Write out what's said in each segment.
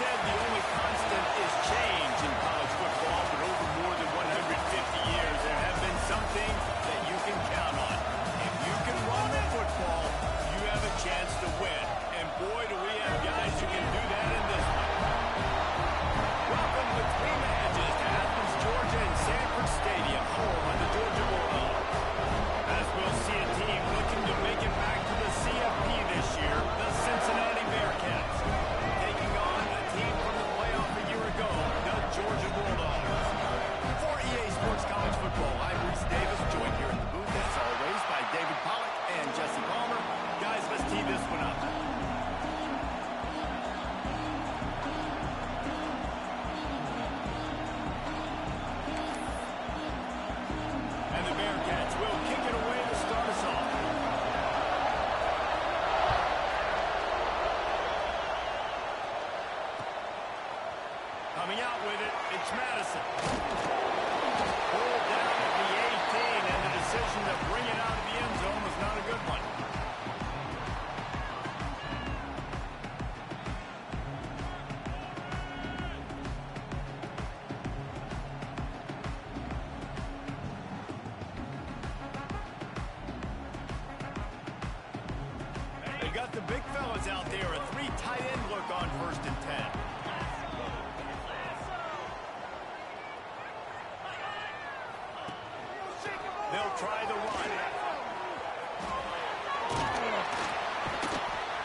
said the only constant is change in college football, but over more than 150 years, there have been some things that you can count on. If you can run the football, you have a chance to win. And boy, do we have guys who can do that in this one. Welcome between the edges to Athens, Georgia and Sanford Stadium, home of the Georgia Bulldogs. As we'll see a team looking to make it back to the CFP this year, the Cincinnati Bearcats, taking on a team from the playoff a year ago, the Georgia Bulldogs. For EA Sports College Football, I'm Reese Davis, joined here in the booth, as always, by David Pollack and Jesse Palmer. Guys, let's tee this one up. And the Bearcats will kick it away to start us off. Coming out with it, it's Madison. Pulled down at the 18, and the decision to bring it out of the end zone was not a good one. They got the big fellas out there, a 3 tight end look on 1st and 10. They'll try the run.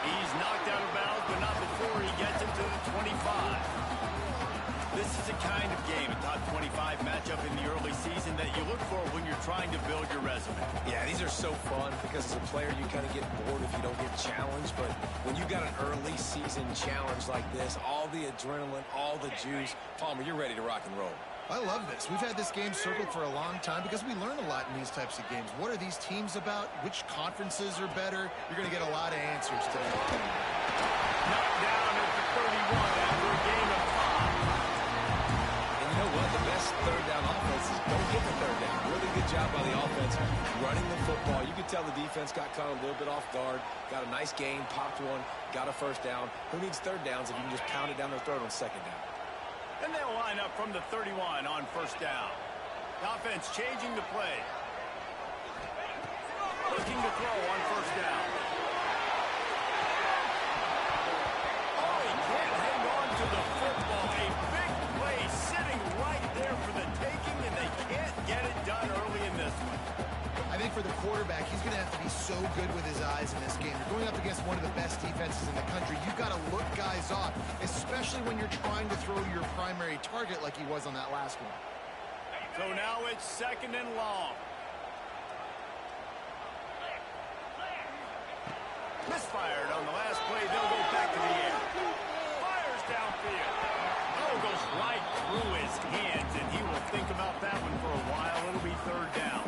He's knocked out of bounds, but not before he gets into the 25. This is a kind of game, a top 25 matchup in the early season that you look for when you're trying to build your resume. Yeah, these are so fun because as a player you kind of get bored if you don't get challenged, but when you got an early season challenge like this, all the adrenaline, all the juice, Palmer, you're ready to rock and roll. I love this. We've had this game circled for a long time because we learn a lot in these types of games. What are these teams about? Which conferences are better? You're going to get a lot of answers today. Knocked down at the 31 after a game of 5. And you know what? The best third down offenses don't get the third down. Really good job by the offense running the football. You could tell the defense got caught a little bit off guard, got a nice gain, popped one, got a first down. Who needs third downs if you can just pound it down their throat on 2nd down? And they'll line up from the 31 on 1st down. The offense changing the play. Looking to throw on 1st down. Oh, he can't hang on to the football. A big play sitting right there for the taking, and they can't get it done early in this one. I think for the quarterback, he's going to have to be so good with his eyes in this game. You're going up against one of the best defenses in the country. You've got to look guys off, especially when you're trying to throw your primary target like he was on that last one. So now it's 2nd and long. Misfired on the last play. They'll go back to the air. Fires downfield. Oh, goes right through his hands, and he will think about that one for a while. It'll be 3rd down.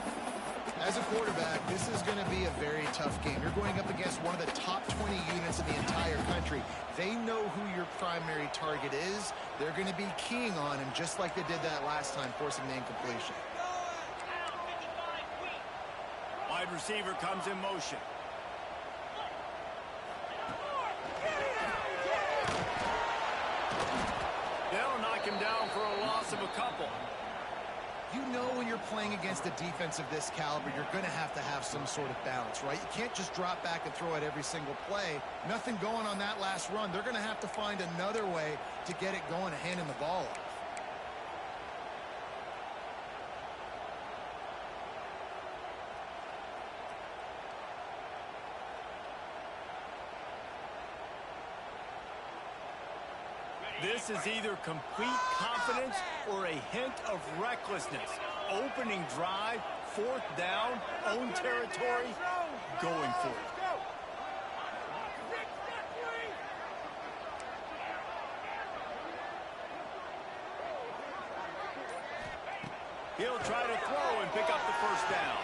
As a quarterback, this is going to be a very tough game. You're going up against one of the top 20 units in the entire country. They know who your primary target is. They're going to be keying on him just like they did that last time, forcing the incompletion. Wide receiver comes in motion. They'll knock him down for a loss of a couple. You know when you're playing against a defense of this caliber, you're going to have some sort of balance, right? You can't just drop back and throw it every single play. Nothing going on that last run. They're going to have to find another way to get it going and hand him the ball off. This is either complete confidence or a hint of recklessness. Opening drive, 4th down, own territory, going for it. He'll try to throw and pick up the 1st down.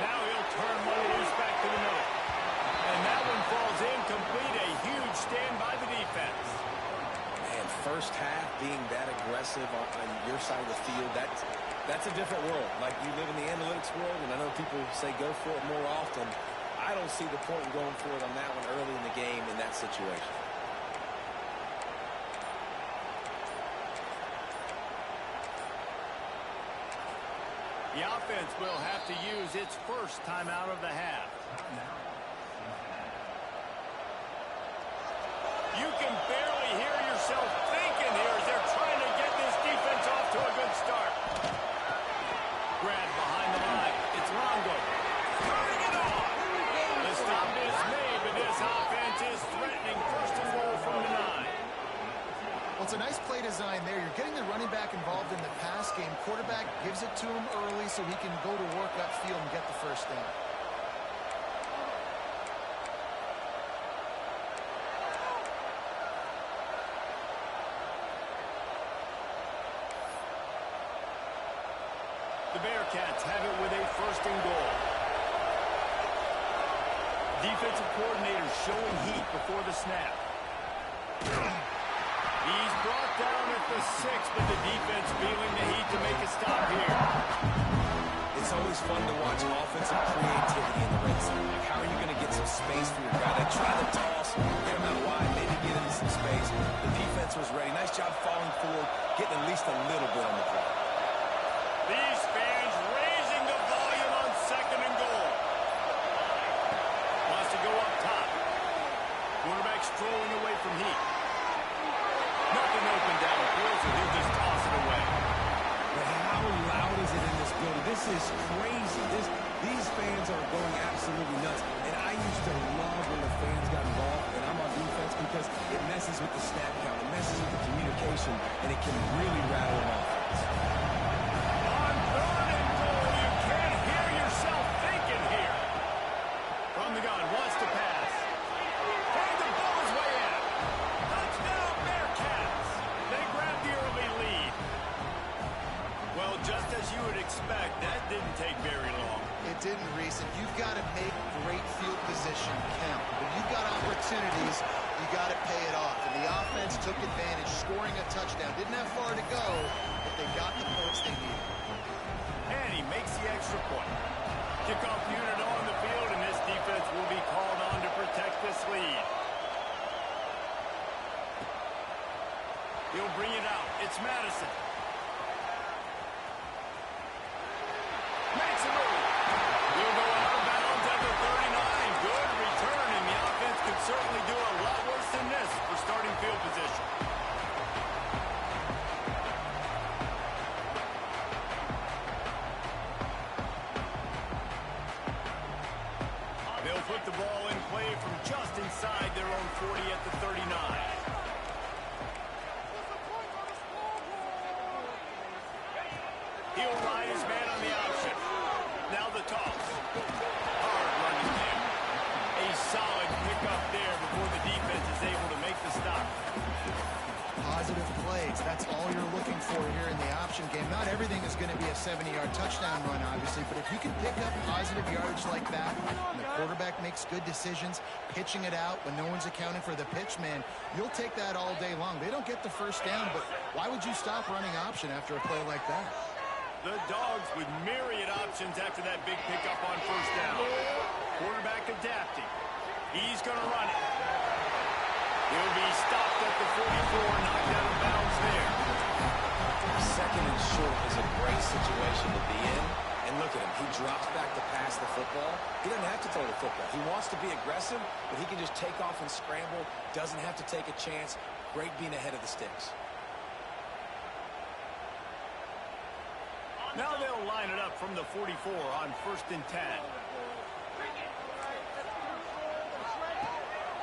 Now he'll turn one loose back to the middle. And that one falls incomplete. A huge stand by the defense. Man, first half being that aggressive on your side of the field, that's a different world. Like, you live in the analytics world, and I know people say go for it more often. I don't see the point in going for it on that one early in the game in that situation. defense will have to use its first timeout of the half. You can barely hear yourself thinking here as they're trying to get this defense off to a good start. Grab behind the line. It's Longo. Turning it on. The stop is made, but this offense is threatening first and goal from the 9. Well, it's a nice play design there. You're getting the running back involved in the pass game. Quarterback gives it to him early so he can go to work upfield and get the first down. The Bearcats have it with a first and goal. Defensive coordinator showing heat before the snap. He's brought down at the 6, but the defense feeling the heat to make a stop here. It's always fun to watch offensive creativity in the red zone. Like, how are you going to get some space for your guy? They try to toss, get him out wide, maybe get into some space. The defense was ready. Nice job falling forward, getting at least a little bit on the play. These fans raising the volume on second and goal. Wants to go up top. Quarterback strolling away from heat. Nothing open downfield, so he'll just toss it away. But how loud is it in this building? This is crazy. These fans are going absolutely nuts. And I used to love when the fans got involved, and I'm on defense, because it messes with the snap count. It messes with the communication, and it can really rattle an offense. On third and goal, you can't hear yourself thinking here. From the gun, wants to pass. Trying to blow his way in. Touchdown, Bearcats. They grab the early lead. Well, just as you would expect, that didn't take very long. It didn't, Reese, and you've got to make great field position count. When you've got opportunities, you got to pay it off. And the offense took advantage, scoring a touchdown. Didn't have far to go, but they got the points they needed. And he makes the extra point. Kickoff unit on the field, and this defense will be called on to protect this lead. He'll bring it out. It's Madison. Makes a move. He'll go out of bounds at the 39. Good return, and the offense could certainly do a lot worse than this for starting field position. They'll put the ball in play from just inside their own 40 at the 39. He'll ride his man on the option. Now the toss. Hard running there. A solid pickup there before the defense is able to make the stop. Positive plays. That's all you're looking for here in the option game. Not everything is going to be a 70-yard touchdown run, obviously, but if you can pick up positive yardage like that, and the quarterback makes good decisions, pitching it out when no one's accounting for the pitch, man, you'll take that all day long. They don't get the first down, but why would you stop running option after a play like that? The Dogs with myriad options after that big pickup on first down. Quarterback adapting. He's going to run it. He'll be stopped at the 44, knocked out of bounds there. Second and short is a great situation to be in. And look at him. He drops back to pass the football. He doesn't have to throw the football. He wants to be aggressive, but he can just take off and scramble. Doesn't have to take a chance. Great being ahead of the sticks. Now they'll line it up from the 44 on first and 10.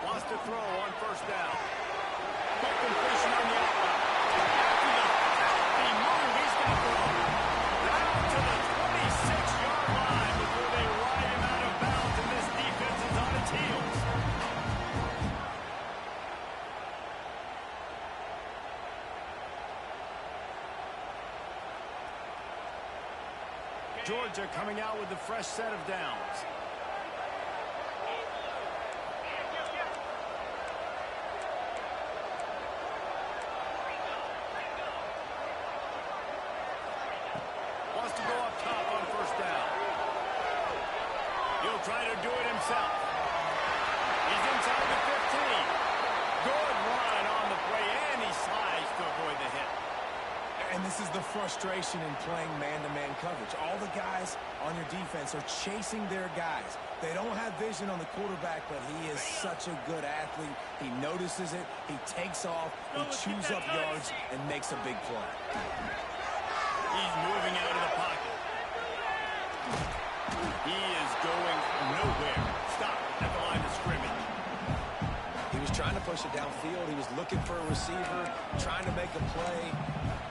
Wants to throw on first down. Quick completion on the outline. After the healthy move, he's going to throw. Down to the 26-yard line before they ride him out of bounds, and this defense is on its heels. Georgia coming out with a fresh set of downs. Wants to go up top on first down. He'll try to do it himself. He's inside the 15. Good run on the play, and he slides to avoid the hit. And this is the frustration in playing man-to-man coverage. All the guys on your defense are chasing their guys. They don't have vision on the quarterback, but he is such a good athlete. He notices it, he takes off, he chews up yards, and makes a big play. He's moving out of the pocket. He is going nowhere. Stop at the line of scrimmage. He was trying to push it downfield. He was looking for a receiver, trying to make a play.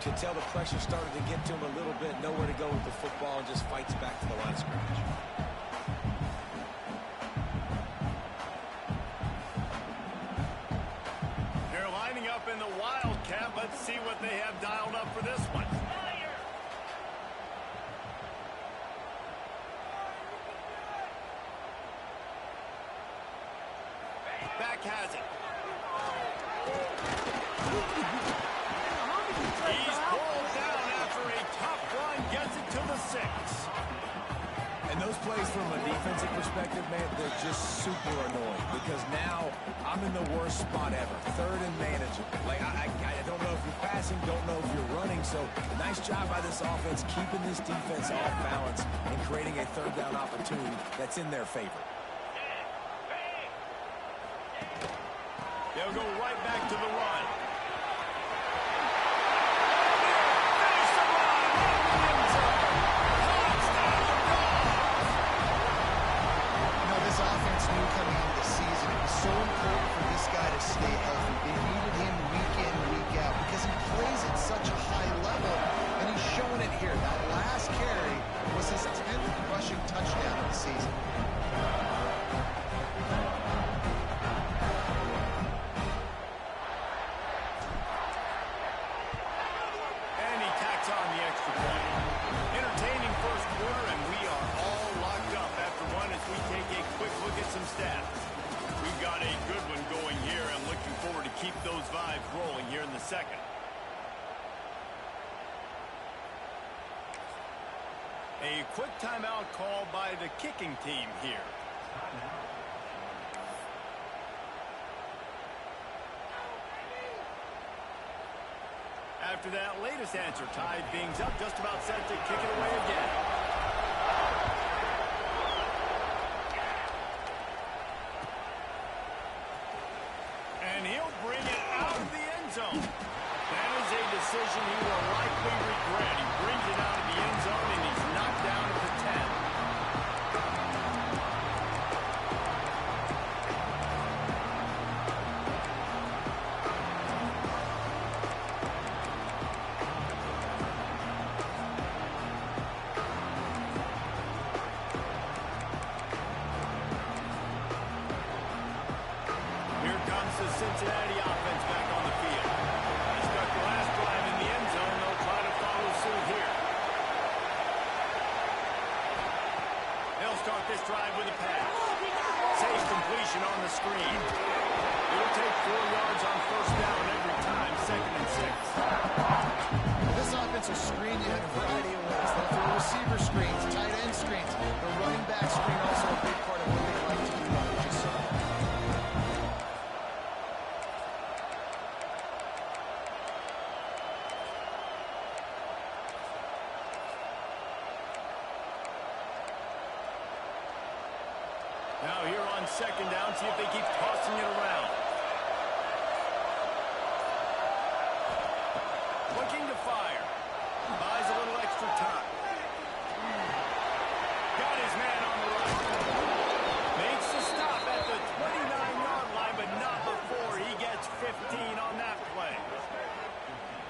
Could tell the pressure started to get to him a little bit. Nowhere to go with the football, and just fights back to the line of scrimmage. They're lining up in the Wildcat. Let's see what they have dialed up for this one. Back has it. He's pulled down after a tough run, gets it to the 6. And those plays from a defensive perspective, man, they're just super annoying because now I'm in the worst spot ever. Third and manageable. Like, I don't know if you're passing, don't know if you're running. So nice job by this offense keeping this defense off balance and creating a third down opportunity that's in their favor. They'll go right back to the run. This offense knew coming into the season it was so important for this guy to stay healthy. They needed him week in, week out because he plays at such a high level, and he's showing it here. That last carry was his 10th rushing touchdown of the season. And he tacks on the extra point. Entertaining first quarter, and we are all locked up after one as we take a quick look at some stats. We've got a good one going here. I'm looking forward to keep those vibes rolling here in the second. A quick timeout call by the kicking team here. After that latest answer, tied things up, just about set to kick it away again. And he'll bring it out of the end zone. That is a decision he will likely regret. He brings it out of the end zone, and he's knocked down at the 10. Here comes the Cincinnati offense back on the field. They stuck the last drive in the end zone. They'll try to follow suit here. They'll start this drive with a pass. Safe completion on the screen. It'll take 4 yards on first down every time, 2nd and 6. This offense will screen you in a variety of ways. They'll throw receiver screens, tight end screens. The running back screen also a big part of what they like to do, like we just saw. Now here on 2nd down, see if they keep tossing it around. Looking to fire. Buys a little extra time. Got his man on the run. Makes the stop at the 29-yard line, but not before he gets 15 on that play.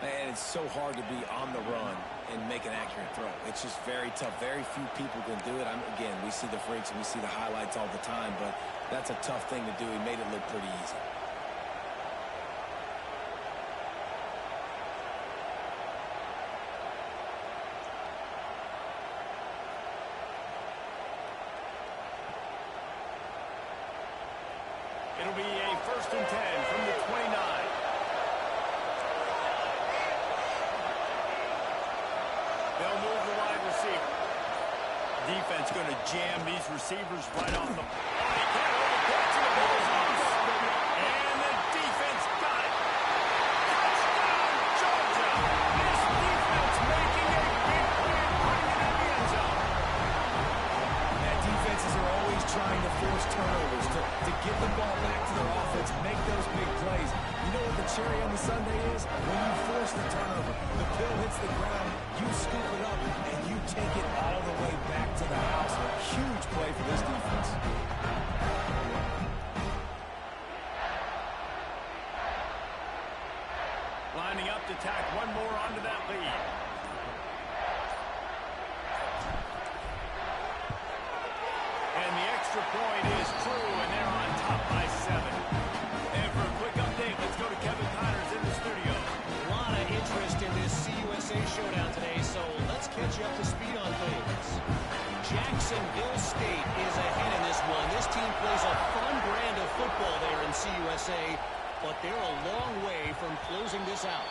And it's so hard to be on the run and make an accurate throw. It's just very tough. Very few people can do it. Again, we see the freaks and we see the highlights all the time, but that's a tough thing to do. He made it look pretty easy. It'll be a 1st and 10 from the 29. They'll move the wide receiver. Defense going to jam these receivers right off the... They can't hold the catch, and the ball's loose. And the defense got it. Touchdown, Georgia. This defense trying to force turnovers, to get the ball back to their offense, make those big plays. You know what the cherry on the sundae is? When you force the turnover, the pill hits the ground, you scoop it up, and you take it all the way back to the house. Huge play for this defense. Lining up to tack one more onto that lead. And the extra point is true, and they're on top by 7. And for a quick update, let's go to Kevin Connors in the studio. A lot of interest in this CUSA showdown today, so let's catch you up to speed on things. Jacksonville State is ahead in this one. This team plays a fun brand of football there in CUSA, but they're a long way from closing this out.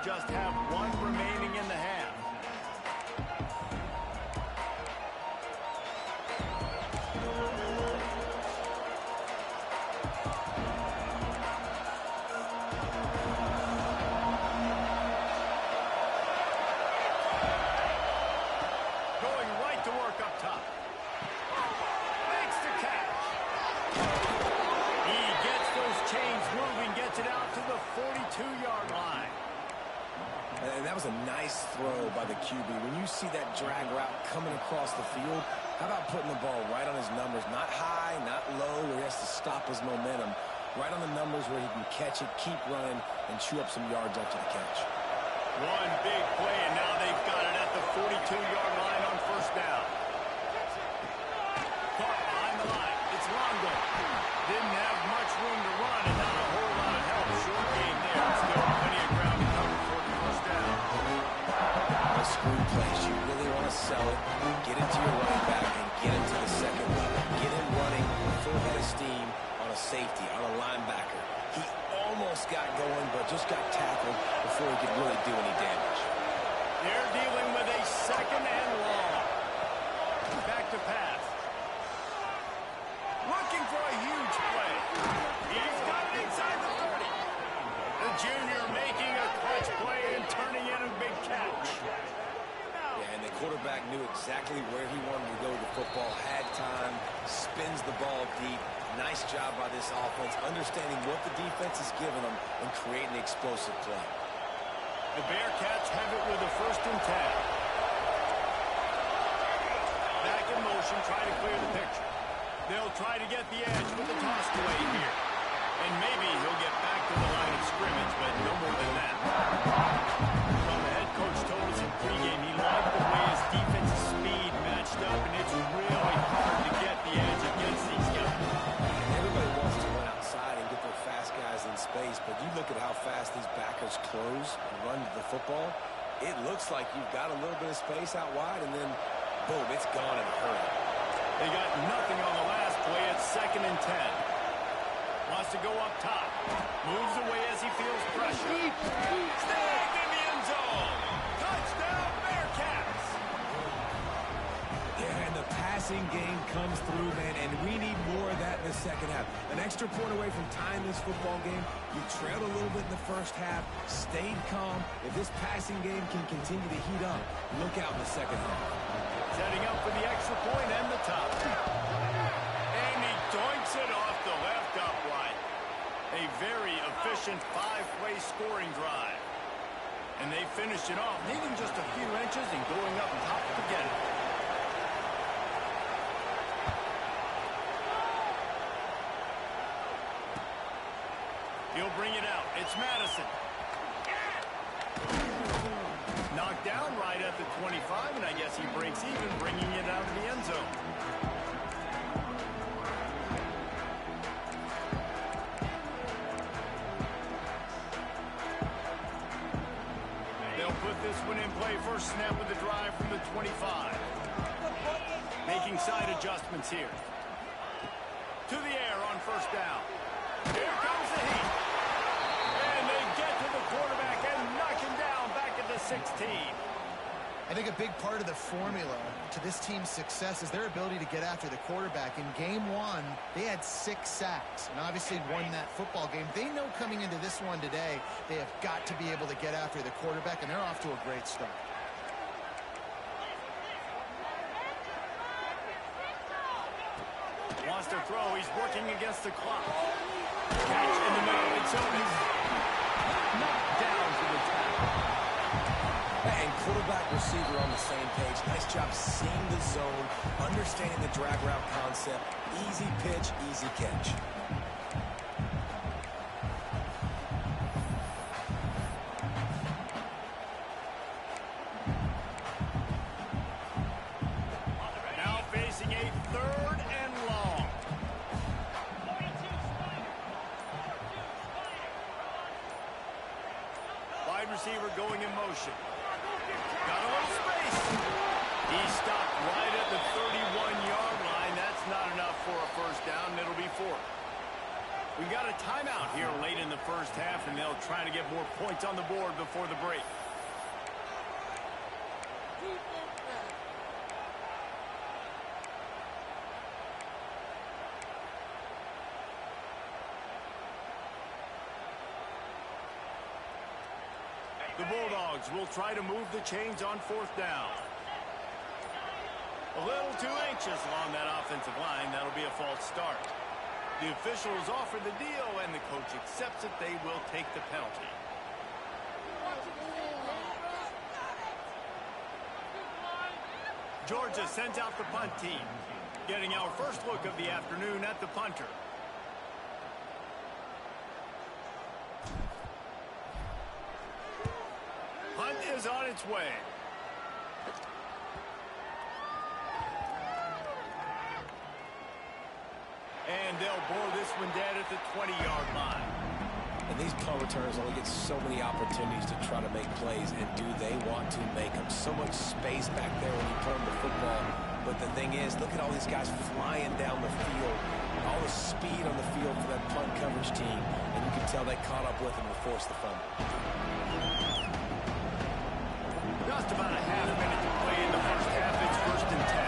Just have one remaining in the half. Going right to work up top. Makes the catch. He gets those chains moving, gets it out to the 42-yard line. And that was a nice throw by the QB. When you see that drag route coming across the field, how about putting the ball right on his numbers? Not high, not low, where he has to stop his momentum. Right on the numbers where he can catch it, keep running, and chew up some yards after the catch. One big play, and now they've got it at the 42-yard line on first down. Caught behind the line. It's Longo. Didn't have much room to run, and not a whole lot of help. Short game there. Still plenty of ground to cover for the first down. The screen plays. You really want to sell it. Get it to your running back and get it to the second level. Get him running full head of steam on a safety, on a linebacker. He almost got going, but just got tackled before he could really do any damage. They're dealing with a second and long. Back to pass. Looking for a huge play. He's got it inside the 30. The junior making a clutch play and turning in a big catch. Yeah, and the quarterback knew exactly where he wanted to go with the football, had time, spins the ball deep. Nice job by this offense, understanding what the defense is giving them and creating an explosive play. The Bearcats have it with a 1st and 10. Back in motion, trying to clear the picture. They'll try to get the edge with the toss away here. And maybe he'll get back to the line of scrimmage, but no more than that. Well, the head coach told us in pregame he liked the way his defensive speed matched up, and it's really hard to get the edge against these guys. Everybody wants to run outside and get their fast guys in space, but you look at how fast these backers close and run to the football. It looks like you've got a little bit of space out wide, and then, boom, it's gone in a hurry. They got nothing on the last play. It's 2nd and 10. Wants to go up top. Moves away as he feels pressure. Snagged in the end zone. Touchdown, Bearcats. Yeah, and the passing game comes through, man, and we need more of that in the second half. An extra point away from tying this football game. You trailed a little bit in the first half, stayed calm. If this passing game can continue to heat up, look out in the second half. Setting up for the extra point and the top. And he doinks it off the left upright. A very efficient 5-play scoring drive. And they finished it off, needing just a few inches and going up top to get it. He'll bring it out. It's Madison. Knocked down right at the 25, and I guess he breaks even, bringing it out of the end zone. They'll put this one in play. First snap with the drive from the 25. Making side adjustments here. To the air on first down. 16. I think a big part of the formula to this team's success is their ability to get after the quarterback. In game one, they had 6 sacks and obviously won that football game. They know coming into this one today, they have got to be able to get after the quarterback, and they're off to a great start. Wants to throw. He's working against the clock. Catch in the middle. It's open. Knocked down for the tackle. And quarterback, receiver on the same page. Nice job seeing the zone, understanding the drag route concept. Easy pitch, easy catch. Now facing a 3rd and long. Wide receiver going in motion. Got a little space. He stopped right at the 31-yard line. That's not enough for a first down. It'll be 4th. We've got a timeout here late in the first half, and they'll try to get more points on the board before the break. The Bulldogs will try to move the chains on 4th down. A little too anxious along that offensive line. That'll be a false start. The officials offer the deal, and the coach accepts it. They will take the penalty. Georgia sends out the punt team, getting our first look of the afternoon at the punter. Punt is on its way. And they'll bore this one dead at the 20-yard line. And these punt returners only get so many opportunities to try to make plays, and do they want to make them? So much space back there when you punt the football. But the thing is, look at all these guys flying down the field. All the speed on the field for that punt coverage team. And you can tell they caught up with them and forced the fumble. Just about a half minute to play in the first half. It's 1st and 10.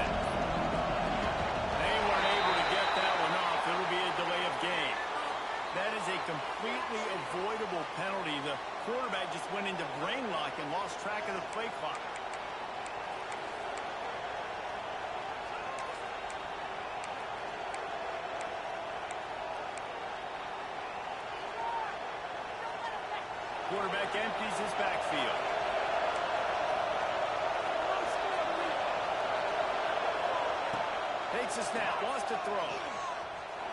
They weren't able to get that one off. It'll be a delay of game. That is a completely avoidable penalty. The quarterback just went into brain lock and lost track of the play clock. Quarterback empties his backfield. Takes a snap, wants to throw.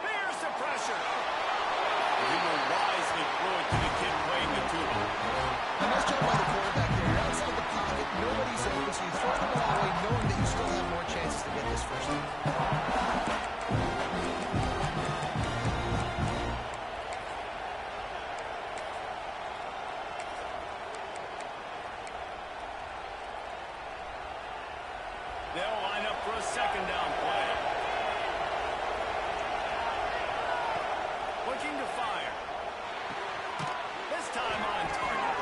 Bears the pressure. He will wisely throw it to the kid playing the tuba. And nice job by the quarterback here. You're outside the pocket, nobody's open, so you throw the ball away knowing that you still have more chances to get this first down. They'll line up for a 2nd down play. Looking to fire. This time on target.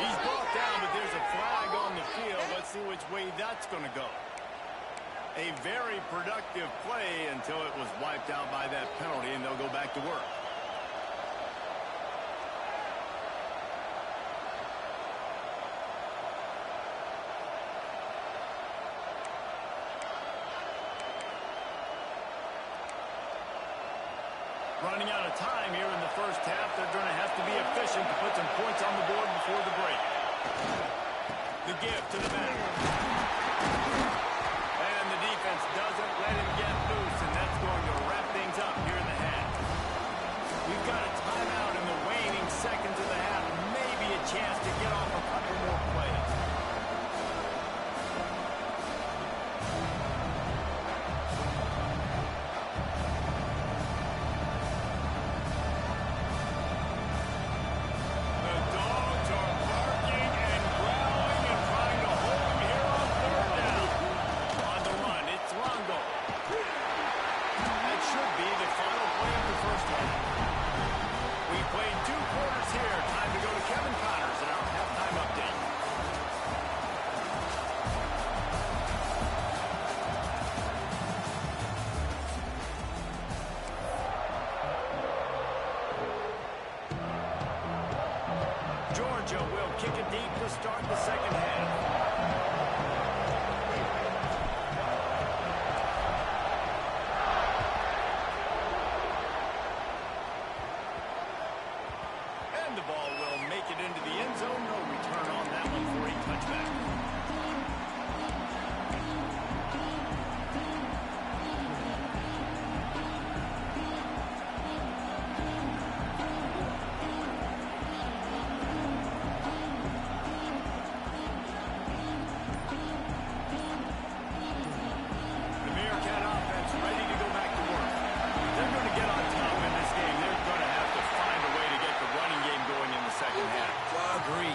He's brought down, but there's a flag on the field. Let's see which way that's going to go. A very productive play until it was wiped out by that penalty, and they'll go back to work. Running out of time here in the first half. They're going to have to be efficient to put some points on the board before the break. The give to the back. And the defense doesn't let him get loose, and that's going to wrap things up here in the half. We've got a timeout in the waning seconds of the half. Maybe a chance to get off a couple more plays. Georgia will kick it deep to start the second half. And the ball will make it into the end zone. No return on that one for a touchback.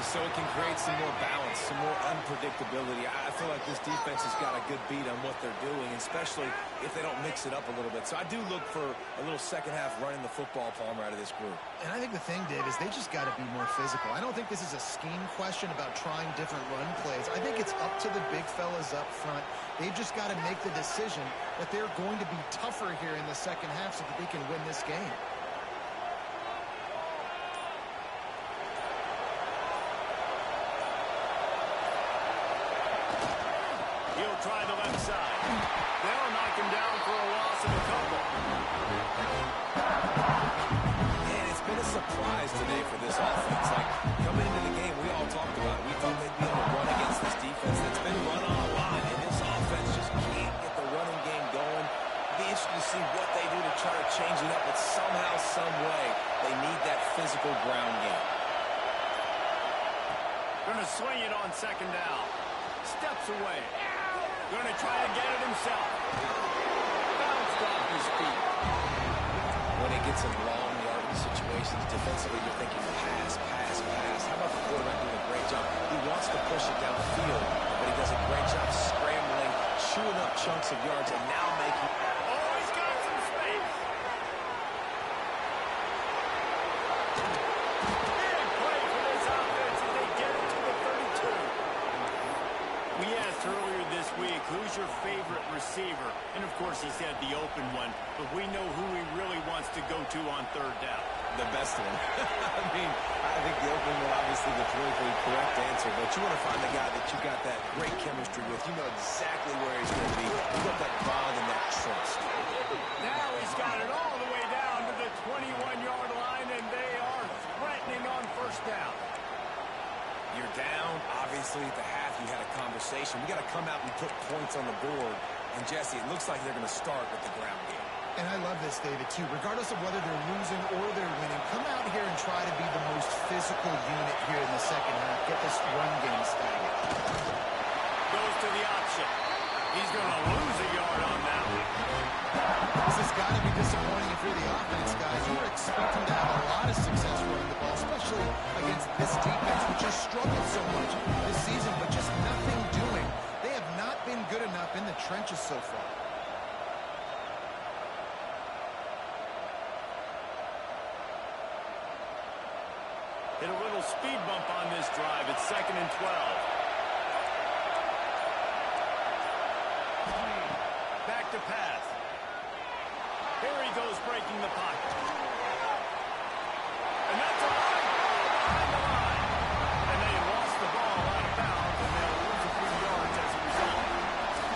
So it can create some more balance, some more unpredictability. I feel like this defense has got a good beat on what they're doing, especially if they don't mix it up a little bit. So I do look for a little second half running the football, Palmer, out of this group. And I think the thing, Dave, is they just got to be more physical. I don't think this is a scheme question about trying different run plays. I think it's up to the big fellas up front. They've just got to make the decision that they're going to be tougher here in the second half so that they can win this game. He'll try the left side. They'll knock him down for a loss of a couple. And it's been a surprise today for this offense. Like, coming into the game, we all talked about it. We thought they'd be able to run against this defense that's been run on a lot. And this offense just can't get the running game going. It'll be interesting to see what they do to try to change it up. But somehow, some way, they need that physical ground game. Gonna swing it on second down. Steps away. Gonna try to get it himself. Bounced off his feet. When it gets in long yardage situations, defensively, you're thinking pass, pass, pass. How about the quarterback doing a great job? He wants to push it down the field, but he does a great job scrambling, chewing up chunks of yards, and now making... Oh, he's got some space. Big play for this offense as they get it to the 32. We asked earlier this week, who's your favorite receiver? And, of course, he said the open one. But we know who he really wants to go to on third down. The best one. I mean, I think the open one, obviously, the politically correct answer. But you want to find the guy that you got that great chemistry with. You know exactly where he's going to be. You got that bond and that trust. Now he's got it all the way down to the 21-yard line, and they are threatening on first down. You're down. Obviously, at the half, you had a conversation. We got to come out and put points on the board. And, Jesse, it looks like they're going to start with the ground game. And I love this, David, too. Regardless of whether they're losing or they're winning, come out here and try to be the most physical unit here in the second half. Get this run game started. Goes to the option. He's going to lose a yard on that one. This has got to be disappointing if you're the offense, guys. You were expecting to have a lot of success running the ball, especially against this defense, which has struggled so much this season, but just nothing doing. They have not been good enough in the trenches so far. Hit a little speed bump on this drive. It's 2nd and 12. Back to pass. Here he goes, breaking the pocket. And that's a line behind the line. And they lost the ball out of bounds, and they'll lose a few yards as a result.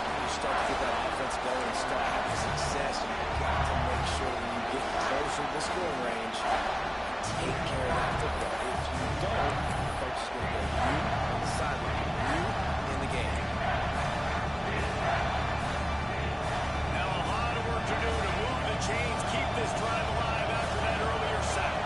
When you start to get that offense going and start having success, you've got to make sure when you get closer to the scoring range, take care of that football. If you don't, folks are going to go you on the sideline, you in the game. Now a lot of work to do to move the chains, keep this drive alive after that earlier sack.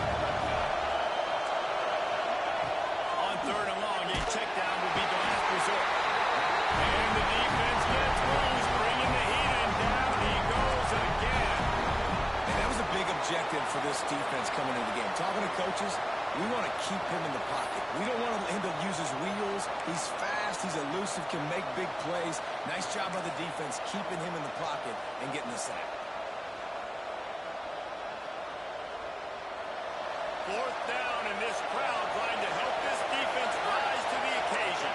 On 3rd and long, a check down will be the last resort. And the defense gets loose, bringing the heat, and down he goes again. And that was a big objective for this defense coming into the game. Talking to coaches, we want to keep him in the pocket. We don't want him to use his wheels. He's fast, he's elusive, can make big plays. Nice job by the defense keeping him in the pocket and getting the sack. 4th down, and this crowd trying to help this defense rise to the occasion.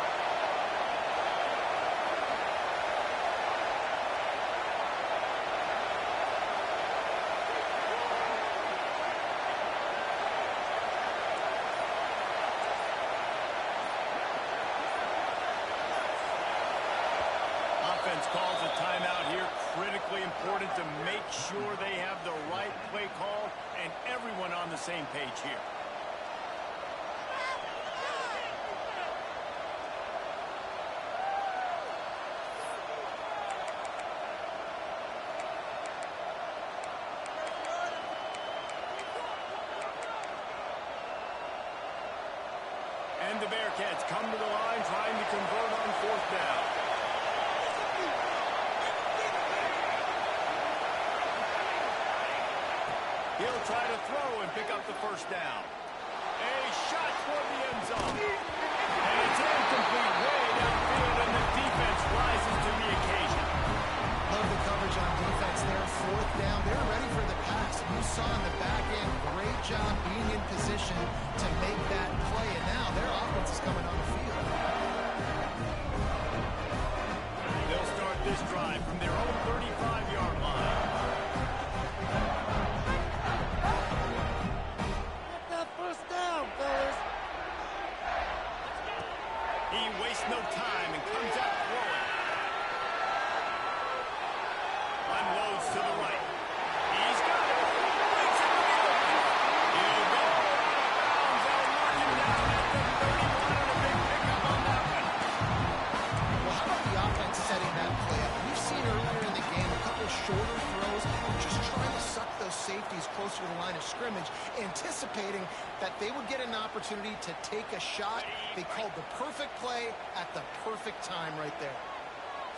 sure they have the right play call and everyone on the same page here. And the Bearcats come to the line trying to convert on fourth down. He'll try to throw and pick up the first down. A shot toward the end zone. And it's incomplete way downfield, and the defense rises to the occasion. Love the coverage on defense there. Fourth down. They're ready for the pass. You saw in the back end, great job being in position to make that play. And now their offense is coming on the field. They'll start this drive from their own 35-yard line. Get that first down, fellas. He wastes no time and comes out throwing. Unloads to the right. He's got it. Makes it he'll go. They'll knock him down at the 31 and a big pickup on that one. Well, how about the offense setting that play up? We've seen earlier in the game a couple shorter throws, just trying to suck those safeties closer to the line of scrimmage, anticipating that they would get an opportunity to take a shot. They called the perfect play at the perfect time right there.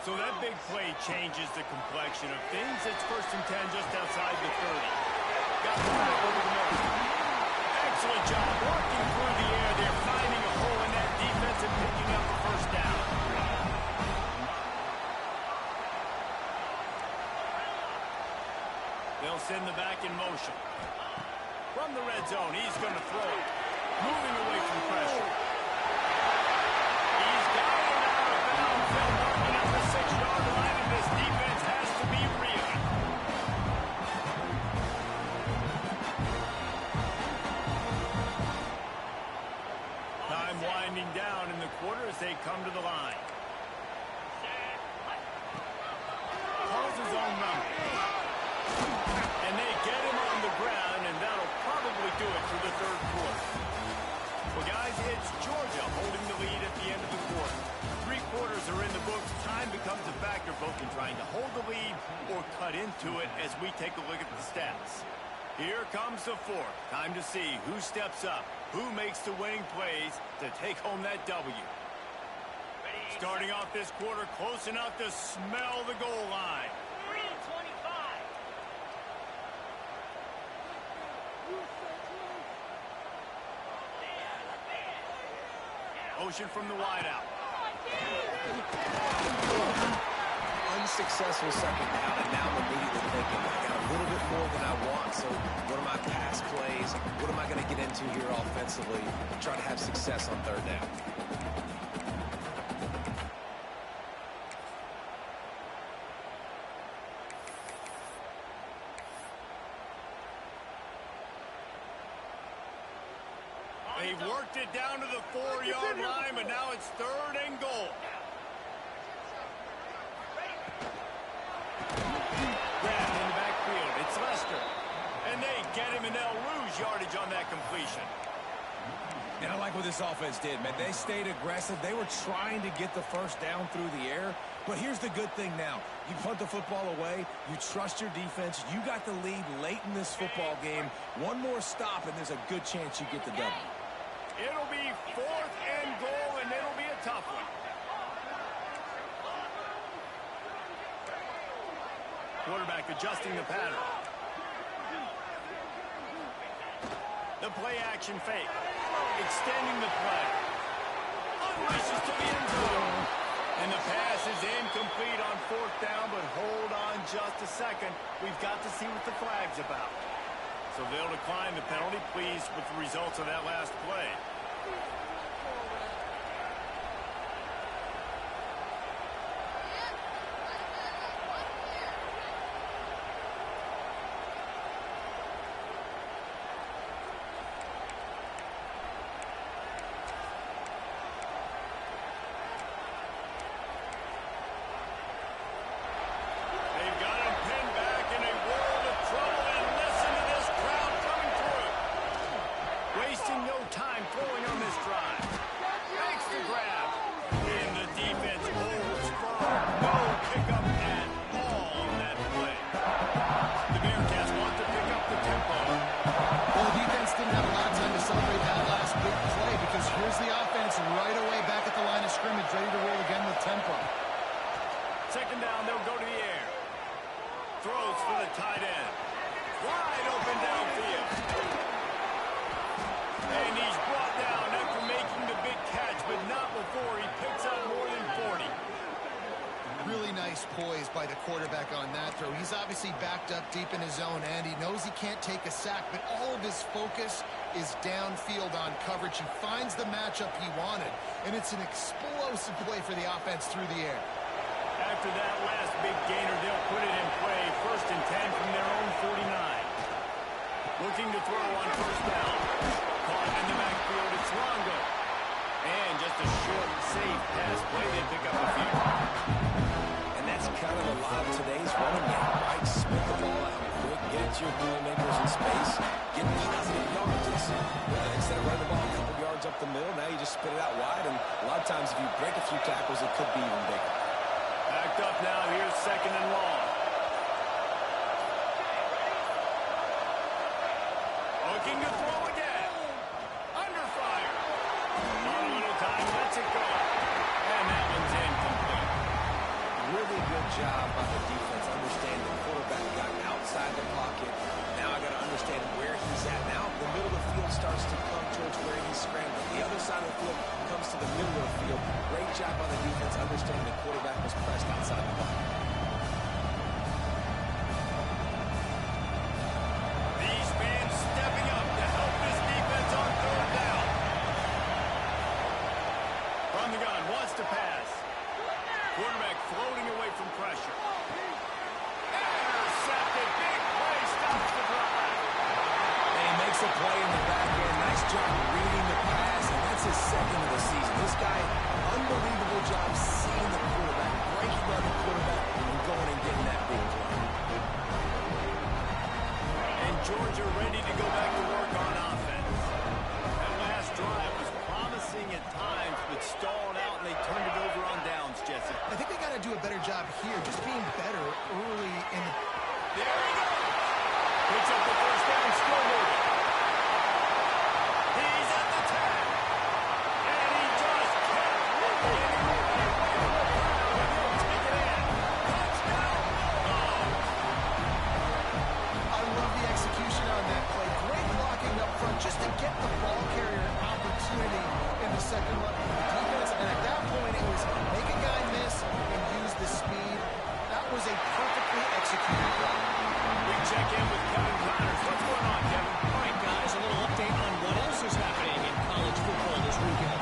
So that big play changes the complexion of things. It's 1st and 10 just outside the 30. Got the back over the middle. Excellent job walking through the air. They're finding a hole in that defense and picking up the first down. They'll send the back in motion. From the red zone, he's going to throw it. Moving away from pressure. He's got it out of bounds. They're marking at the 6-yard line, and this defense has to be reeling. Time winding down in the quarter as they come to the line. Calls his own number. And they get him on the ground, and that'll probably do it for the third quarter. Well, guys, it's Georgia holding the lead at the end of the quarter. 3 quarters are in the books. Time becomes a factor both in trying to hold the lead or cut into it as we take a look at the stats. Here comes the fourth. Time to see who steps up, who makes the winning plays to take home that W. Starting off this quarter close enough to smell the goal line. Motion from the wideout. Unsuccessful second down, and now I'm immediately thinking, I got a little bit more than I want, so what are my pass plays? What am I going to get into here offensively? Try to have success on third down. They've worked it down to the 4-yard line, but now it's 3rd and goal. Grabbed in the backfield. It's Lester. And they get him, and they'll lose yardage on that completion. And I like what this offense did, man. They stayed aggressive. They were trying to get the first down through the air. But here's the good thing now. You punt the football away. You trust your defense. You got the lead late in this football game. One more stop, and there's a good chance you get the W. It'll be 4th and goal, and it'll be a tough one. Quarterback adjusting the pattern. The play action fake. Extending the play. Unleashes to the end zone. And the pass is incomplete on 4th down, but hold on just a second. We've got to see what the flag's about. So they'll decline the penalty, pleased with the results of that last play. They've got him pinned back, and they roll obviously backed up deep in his own end. He knows he can't take a sack, but all of his focus is downfield on coverage. He finds the matchup he wanted, and it's an explosive play for the offense through the air. After that last big gainer, they'll put it in play. 1st and 10 from their own 49. Looking to throw on 1st down. Caught in the backfield, it's Longo. And just a short, safe pass play. They pick up a few. And that's kind of a lot of today's running game, right? Spit the ball out quick, get it to your playmakers in space, get positive yards. Instead of running the ball a couple yards up the middle, now you just spit it out wide. And a lot of times if you break a few tackles, it could be even bigger. Backed up now. Here's 2nd and long. Looking to throw again. Under fire. On a little time, lets it go. And that one's incomplete. Really good job by the defense. Understand the quarterback got outside the pocket. Now I got to understand where he's at. Now the middle of the field starts to come towards where he's scrambling. The other side of the field comes to the middle of the field. Great job by the defense, understanding the quarterback was pressed outside the pocket. These fans stepping up to help this defense on 3rd down. From the gun, wants to pass. Quarterback floating away from pressure. Intercepted. Big play. Stops the drive. And he makes a play in the back end. Nice job reading the pass, and that's his 2nd of the season. This guy, unbelievable job seeing the quarterback, breaking on the quarterback, and going and getting that big play. And Georgia ready to go back to work on offense. That last drive was promising at times, but stalled out, and they turned it over on downs, Jesse. I think they got to do a better job here, just being better early in the... There he goes. Picks up the 1st down, still moving. He's at the 10. And he just kept looking away from the crowd, and he'll take it in. Touchdown, Bulldogs. I love the execution on that play. Great blocking up front just to get the ball carrier an opportunity in the second one. Defense, and at that point, it was make a guy miss and use the speed. That was a perfectly executed play. We check in with Kevin Connors. What's going on, Kevin? All right, guys, a little update on what else is happening in college football this weekend.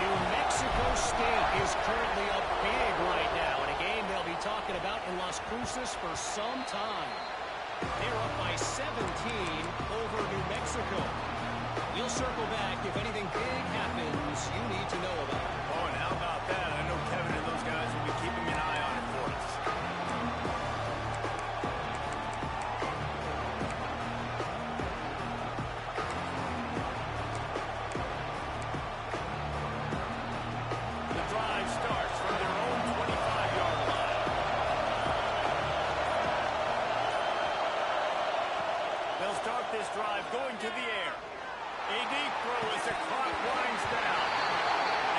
New Mexico State is currently up big right now in a game they'll be talking about in Las Cruces for some time. They're up by 17 over New Mexico. We'll circle back if anything big happens you need to know about. Oh, and how about that? I know Kevin and those guys will be keeping an eye on it for us. The drive starts from their own 25-yard line. They'll start this drive going to the air. A deep throw as the clock winds down.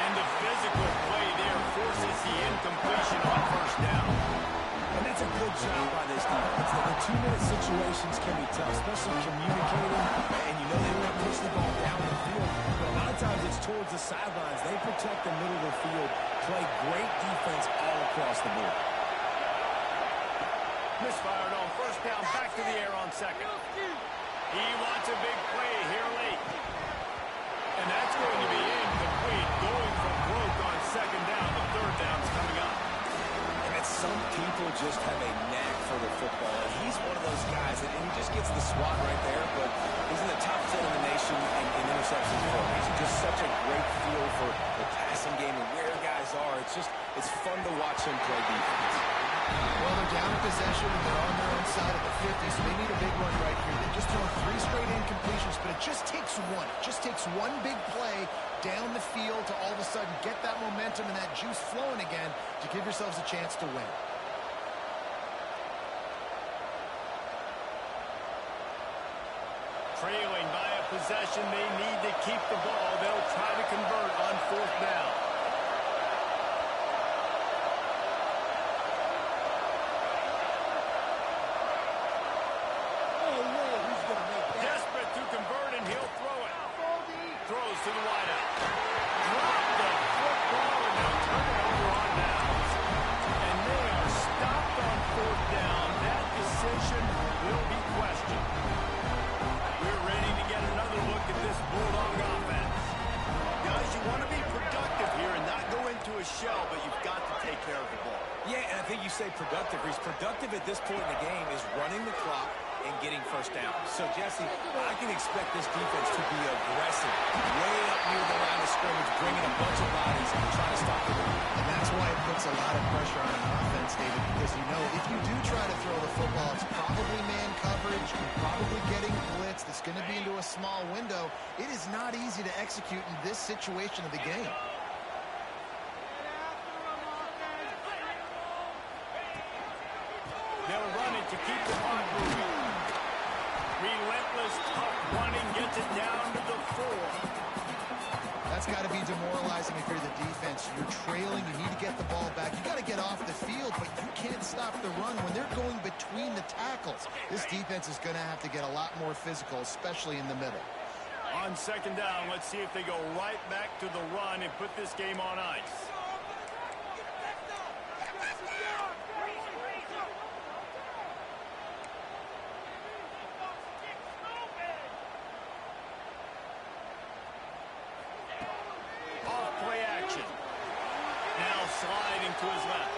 And the physical play there forces the incompletion on 1st down. And that's a good job by this defense. The 2-minute situations can be tough, especially communicating, and you know they want to push the ball down the field. But a lot of times it's towards the sidelines. They protect the middle of the field, play great defense all across the board. Misfired on 1st down, back to the air on 2nd. He wants a big play here late. And that's going to be incomplete. Going for broke on 2nd down. The 3rd down's coming up. And some people just have a knack for the football. And he's one of those guys, and he just gets the swat right there, but he's in the top 10 in the nation in interceptions for a reason. Just such a great feel for the passing game and where guys are. It's fun to watch him play defense. Well, they're down in possession, and they're on their own side at the 50, so they need a big one right here. They just throw 3 straight incompletions, but it just takes one. It just takes one big play down the field to all of a sudden get that momentum and that juice flowing again to give yourselves a chance to win. Trailing by a possession, they need to keep the ball. They'll try to convert on 4th down. Desperate to convert, and he'll throw it. Throws to the wideout. Drop the football, and they'll turn it over on downs. And they are stopped on 4th down. That productive. He's productive at this point in the game is running the clock and getting first down. So, Jesse, I can expect this defense to be aggressive, way up near the line of scrimmage, bringing a bunch of bodies and trying to stop the run. And that's why it puts a lot of pressure on an offense, David, because you know if you do try to throw the football, it's probably man coverage, probably getting blitzed. It's going to be into a small window. It is not easy to execute in this situation of the game. They'll run it to keep the clock moving. Relentless, tough running gets it down to the 4. That's got to be demoralizing if you're the defense. You're trailing. You need to get the ball back. You got to get off the field, but you can't stop the run when they're going between the tackles. This defense is going to have to get a lot more physical, especially in the middle. On second down, let's see if they go right back to the run and put this game on ice. Sliding to his left.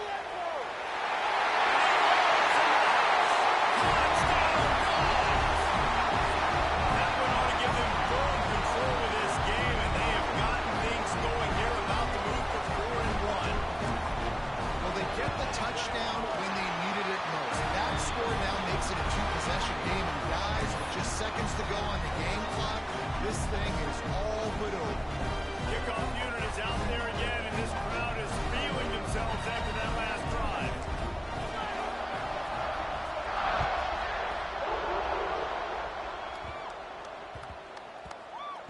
That one ought to give them full control of this game, and they have gotten things going here, about to move for 4-1. Well, they get the touchdown when they needed it most. That score now makes it a 2-possession game, and guys, with just seconds to go on the game clock, this thing is all but over. Kickoff unit is out there again, and this crowd is feeling themselves after that last drive.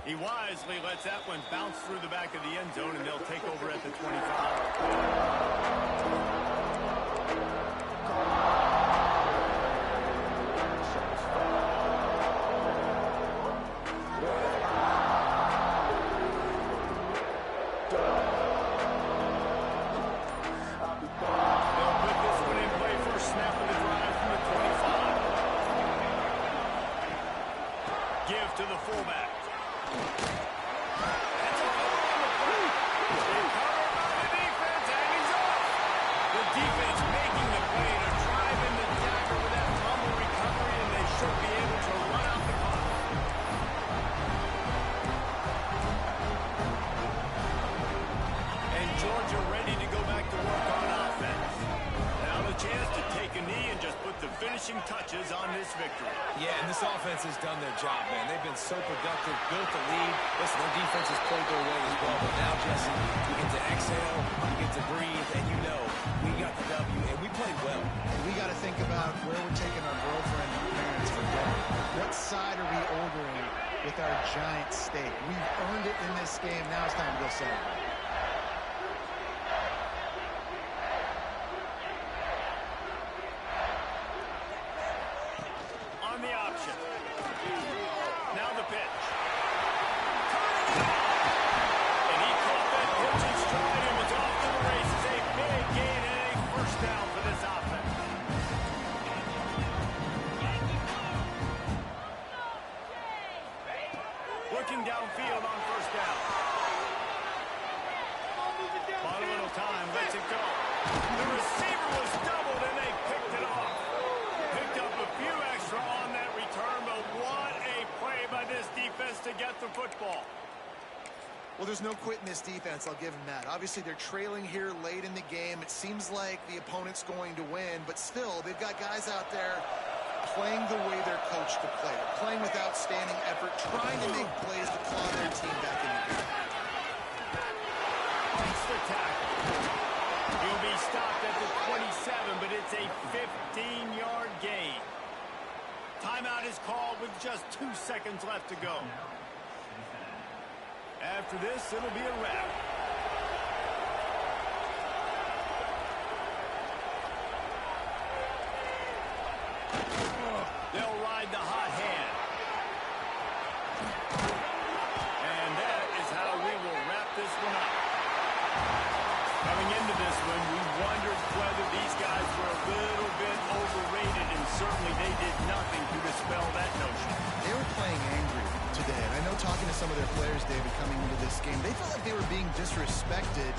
He wisely lets that one bounce through the back of the end zone, and they'll take over at the 25. To the fullback. That's a hole on the play. They cover by the defense, and he's off. The defense making the play to drive in the dagger with that fumble recovery, and they should be able to run out the clock. And Georgia ready to go back to work on offense. Now the chance to take a knee and just put the finishing touches on this victory. Yeah, and this offense has done their job, man. They've been so productive, built the lead. Listen, their defense has played their way as well. But now, Jesse, you get to exhale, you get to breathe, and you know we got the W, and we played well. And we got to think about where we're taking our girlfriend and parents for dinner. What side are we ordering with our giant steak? We've earned it in this game. Now it's time to go celebrate. Looking downfield on first down. Bought a little time, lets it go. The receiver was doubled, and they picked it off. Picked up a few extra on that return, but what a play by this defense to get the football. Well, there's no quit in this defense, I'll give them that. Obviously, they're trailing here late in the game. It seems like the opponent's going to win, but still, they've got guys out there playing the way they're coached to play. They're playing with outstanding effort, trying to make plays to claw their team back in the game. That's the tackle. He'll be stopped at the 27, but it's a 15-yard gain. Timeout is called with just 2 seconds left to go. After this, it'll be a wrap. They'll ride the hot hand. And that is how we will wrap this one up. Coming into this one, we wondered whether these guys were a little bit overrated, and certainly they did nothing to dispel that notion. They were playing angry today, and I know talking to some of their players, David, coming into this game, they felt like they were being disrespected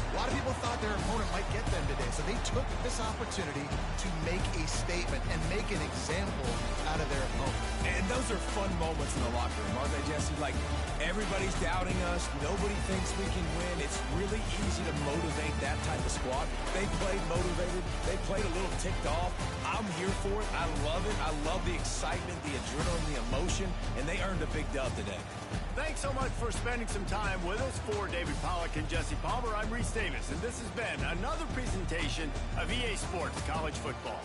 A lot of people thought their opponent might get them today, so they took this opportunity to make a statement and make an example out of their opponent. And those are fun moments in the locker room, aren't they, Jesse? Like, everybody's doubting us. Nobody thinks we can win. It's really easy to motivate that type of squad. They played motivated. They played a little ticked off. I'm here for it. I love it. I love the excitement, the adrenaline, the emotion, and they earned a big dub today. Thanks so much for spending some time with us. For David Pollack and Jesse Palmer, I'm Reese Davis, and this has been another presentation of EA Sports College Football.